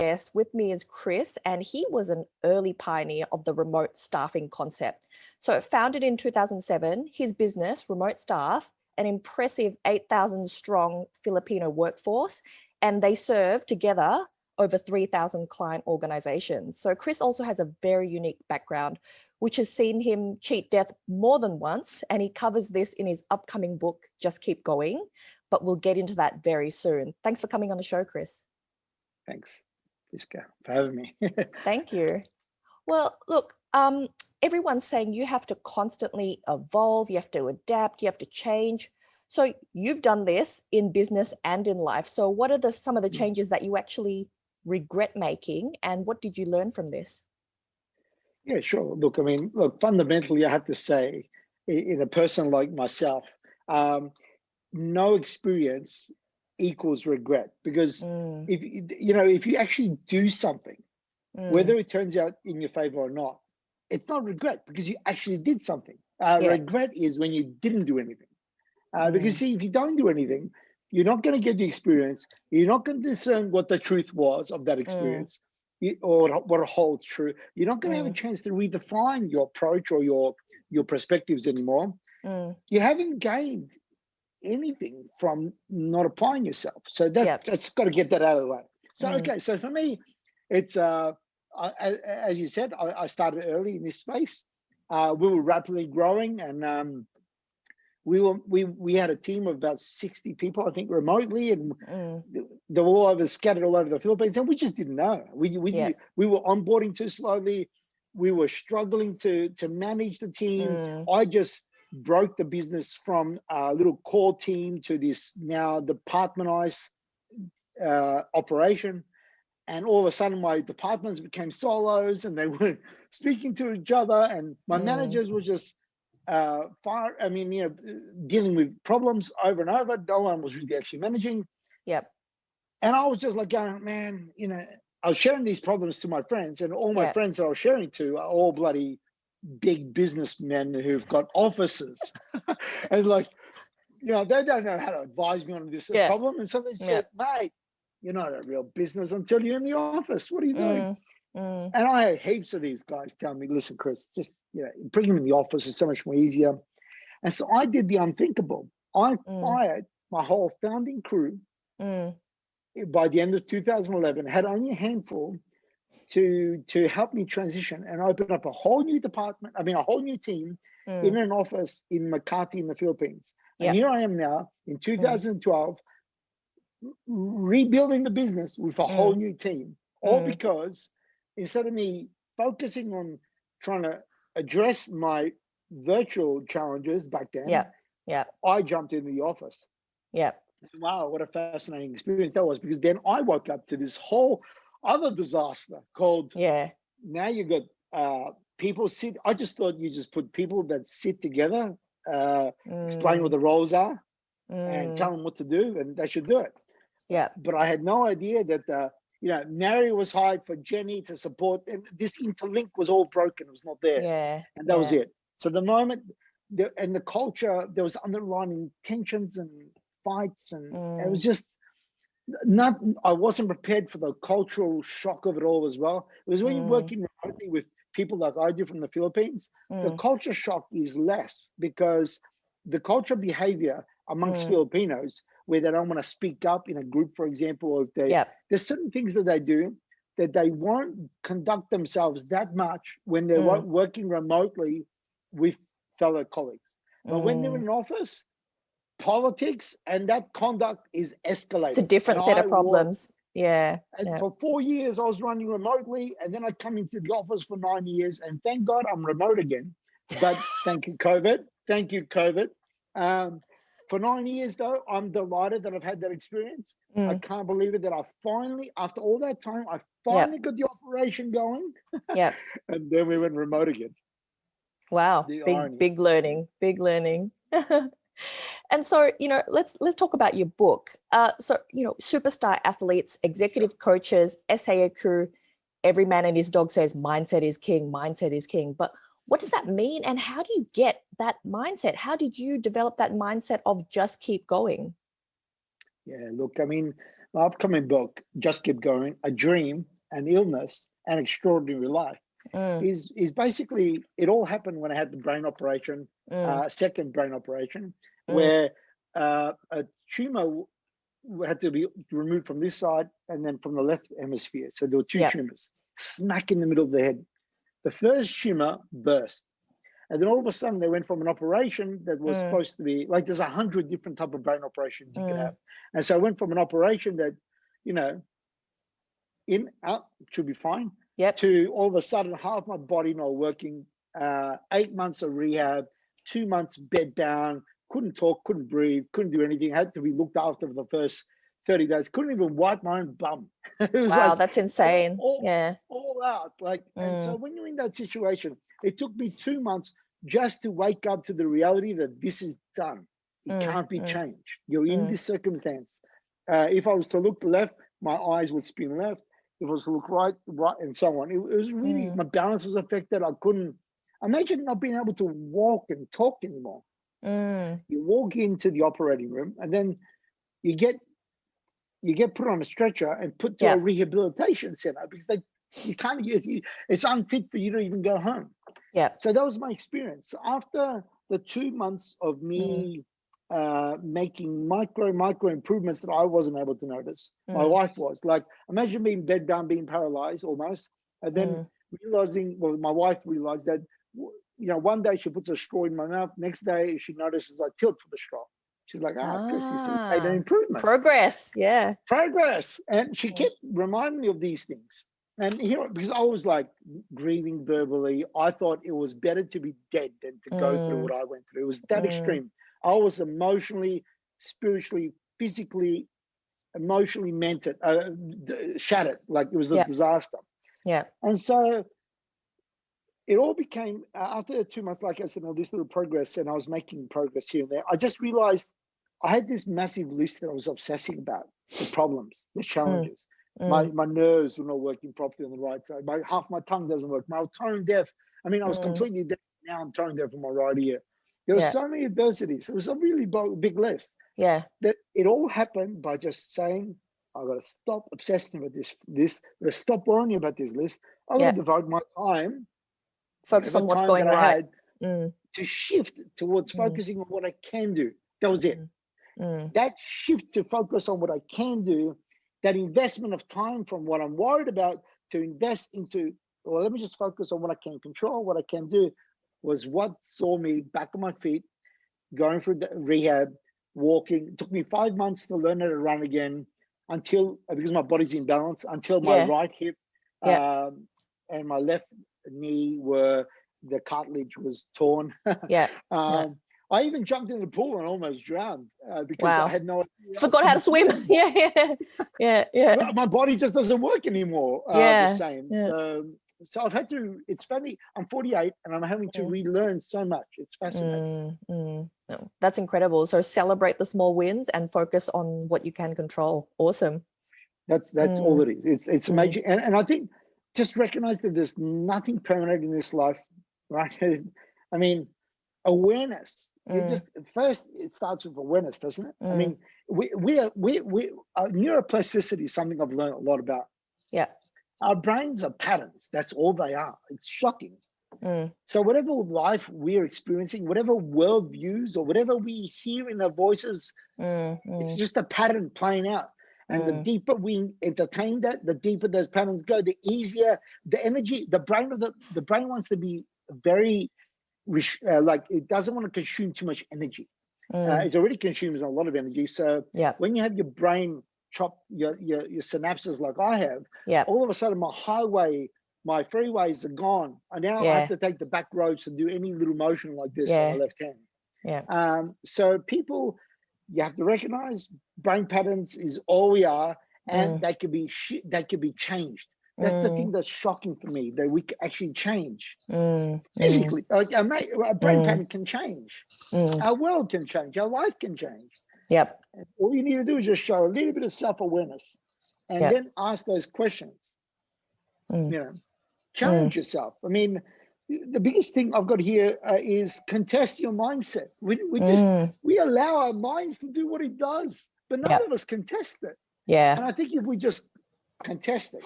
Yes, with me is Chris, and he was an early pioneer of the remote staffing concept. So, founded in 2007, his business, Remote Staff, an impressive 8,000 strong Filipino workforce, and they serve together over 3,000 client organizations. So, Chris also has a very unique background, which has seen him cheat death more than once, and he covers this in his upcoming book, Just Keep Going. But we'll get into that very soon. Thanks for coming on the show, Chris. Thanks, Priska, for having me. Thank you. Well, look, everyone's saying you have to constantly evolve, you have to adapt, you have to change. So you've done this in business and in life. So what are some of the changes that you actually regret making, and what did you learn from this? Yeah, sure. Look, I mean, fundamentally, I have to say, in a person like myself, no experience equals regret, because if you actually do something, whether it turns out in your favor or not, it's not regret because you actually did something. Regret is when you didn't do anything. Because see, if you don't do anything, you're not going to get the experience. You're not going to discern what the truth was of that experience, or what holds true. You're not going to have a chance to redefine your approach or your perspectives anymore. You haven't gained anything from not applying yourself. So that's got to get that out of the way. So okay, so for me, it's as you said, I started early in this space. We were rapidly growing, and we had a team of about 60 people, I think, remotely, and they were all scattered all over the Philippines, and we just didn't know. We were onboarding too slowly. We were struggling to manage the team. I just broke the business from a little core team to this now departmentized operation. And all of a sudden, my departments became solos, and they weren't speaking to each other. And my managers were just dealing with problems over and over. No one was really actually managing. Yep. And I was just like going, man, I was sharing these problems to my friends, and all my friends that I was sharing to are all bloody big businessmen who've got offices. And they don't know how to advise me on this problem. And so they said, mate, you're not a real business until you're in the office. What are you doing? And I had heaps of these guys tell me, listen, Chris, just bring them in the office is so much more easier. And so I did the unthinkable. I fired my whole founding crew by the end of 2011, had only a handful to help me transition and open up a whole new department, a whole new team in an office in Makati in the Philippines. And here I am now in 2012, rebuilding the business with a whole new team, all because instead of me focusing on trying to address my virtual challenges back then, I jumped into the office. Wow, what a fascinating experience that was, because then I woke up to this whole other disaster called now you got people sit. I just thought you just put people that sit together, explain what the roles are, and tell them what to do, and they should do it. But I had no idea that Mary was hired for Jenny to support, and this interlink was all broken. It was not there, and that was it. So the moment the culture, there was underlying tensions and fights, and it was just I wasn't prepared for the cultural shock of it all as well. It was when you're working remotely with people like I do from the Philippines, the culture shock is less, because the culture behavior amongst Filipinos, where they don't want to speak up in a group, for example, or if there's certain things that they do that they won't conduct themselves that much when they're working remotely with fellow colleagues. But when they're in an office, politics and that conduct is escalated. It's a different set of problems. And for 4 years, I was running remotely, and then I come into the office for 9 years, and thank God I'm remote again. But thank you, COVID. Thank you, COVID. For 9 years, though, I'm delighted that I've had that experience. I can't believe it that I finally, after all that time, I finally got the operation going. And then we went remote again. Wow, big learning. And so, let's talk about your book. Superstar athletes, executive coaches, SAA crew, every man and his dog says mindset is king, mindset is king. But what does that mean? And how do you get that mindset? How did you develop that mindset of just keep going? Yeah, look, I mean, my upcoming book, Just Keep Going, A Dream, an Illness, an Extraordinary Life, is basically, it all happened when I had the brain operation, second brain operation, where a tumor had to be removed from this side and then from the left hemisphere. So there were two tumors smack in the middle of the head. The first tumor burst. And then all of a sudden they went from an operation that was supposed to be like, there's 100 different type of brain operations you can have. And so I went from an operation that, you know, in, out, should be fine, to all of a sudden half my body not working, 8 months of rehab, 2 months bed down, couldn't talk, couldn't breathe, couldn't do anything, had to be looked after for the first 30 days, couldn't even wipe my own bum. It was wow, like, that's insane. All out. Like, and so when you're in that situation, it took me 2 months just to wake up to the reality that this is done. It can't be changed. You're in this circumstance. If I was to look left, my eyes would spin left. If I was to look right, and so on. It was really, my balance was affected. I couldn't imagine not being able to walk and talk anymore. You walk into the operating room and then you get put on a stretcher and put to a rehabilitation center because you can't use it. It's unfit for you to even go home. So that was my experience. After the 2 months of me making micro improvements that I wasn't able to notice, my wife was. Like, imagine being bed down, being paralyzed almost, and then realizing, well, my wife realized that, you know, one day she puts a straw in my mouth, next day she notices I tilt for the straw. She's like, Chris, you see, made an improvement. Progress, Progress. And she kept reminding me of these things. And here, because I was like grieving verbally, I thought it was better to be dead than to go through what I went through. It was that extreme. I was emotionally, spiritually, physically, emotionally shattered. Like, it was a disaster. And so it all became, after the 2 months, like I said, all this little progress, and I was making progress here and there, I just realized I had this massive list that I was obsessing about, the problems, the challenges. My nerves were not working properly on the right side. Half my tongue doesn't work. My tone deaf. I mean, I was completely deaf. Now I'm tone deaf in my right ear. There were so many adversities. It was a really big list. That it all happened by just saying, I've got to stop obsessing about this. I've got to stop worrying about this list. I've got to devote my time, focus on what's going right, to shift towards focusing on what I can do. That was it. That shift to focus on what I can do, that investment of time from what I'm worried about to invest into, well, let me just focus on what I can control, what I can do, was what saw me back on my feet, going through the rehab, walking. It took me 5 months to learn how to run again, until, because my body's in balance, until my right hip and my left knee the cartilage was torn. I even jumped in the pool and almost drowned because I had no idea. Forgot how to swim. My body just doesn't work anymore the same. So I've had to, it's funny, I'm 48 and I'm having to relearn so much. It's fascinating. No, that's incredible. So celebrate the small wins and focus on what you can control. Awesome. That's all it is. It's amazing. And I think just recognize that there's nothing permanent in this life, right? I mean, awareness. Just first, it starts with awareness, doesn't it? I mean, neuroplasticity is something I've learned a lot about. Our brains are patterns. That's all they are. It's shocking. So whatever life we're experiencing, whatever worldviews or whatever we hear in our voices, it's just a pattern playing out. And the deeper we entertain that, the deeper those patterns go, the easier the energy. The brain wants to be very like, it doesn't want to consume too much energy. It already consumes a lot of energy. So when you have your brain chop your synapses like I have, all of a sudden my freeways are gone. And now I have to take the back roads to do any little motion like this on my left hand. So people, you have to recognize brain patterns is all we are, and they could be changed. That's the thing that's shocking for me, that we can actually change physically. Like a brain pattern can change. Our world can change. Our life can change. And all you need to do is just show a little bit of self-awareness, and then ask those questions. You know, challenge yourself. I mean, the biggest thing I've got here is contest your mindset. We allow our minds to do what it does, but none of us contest it. Yeah. And I think if we just contest it,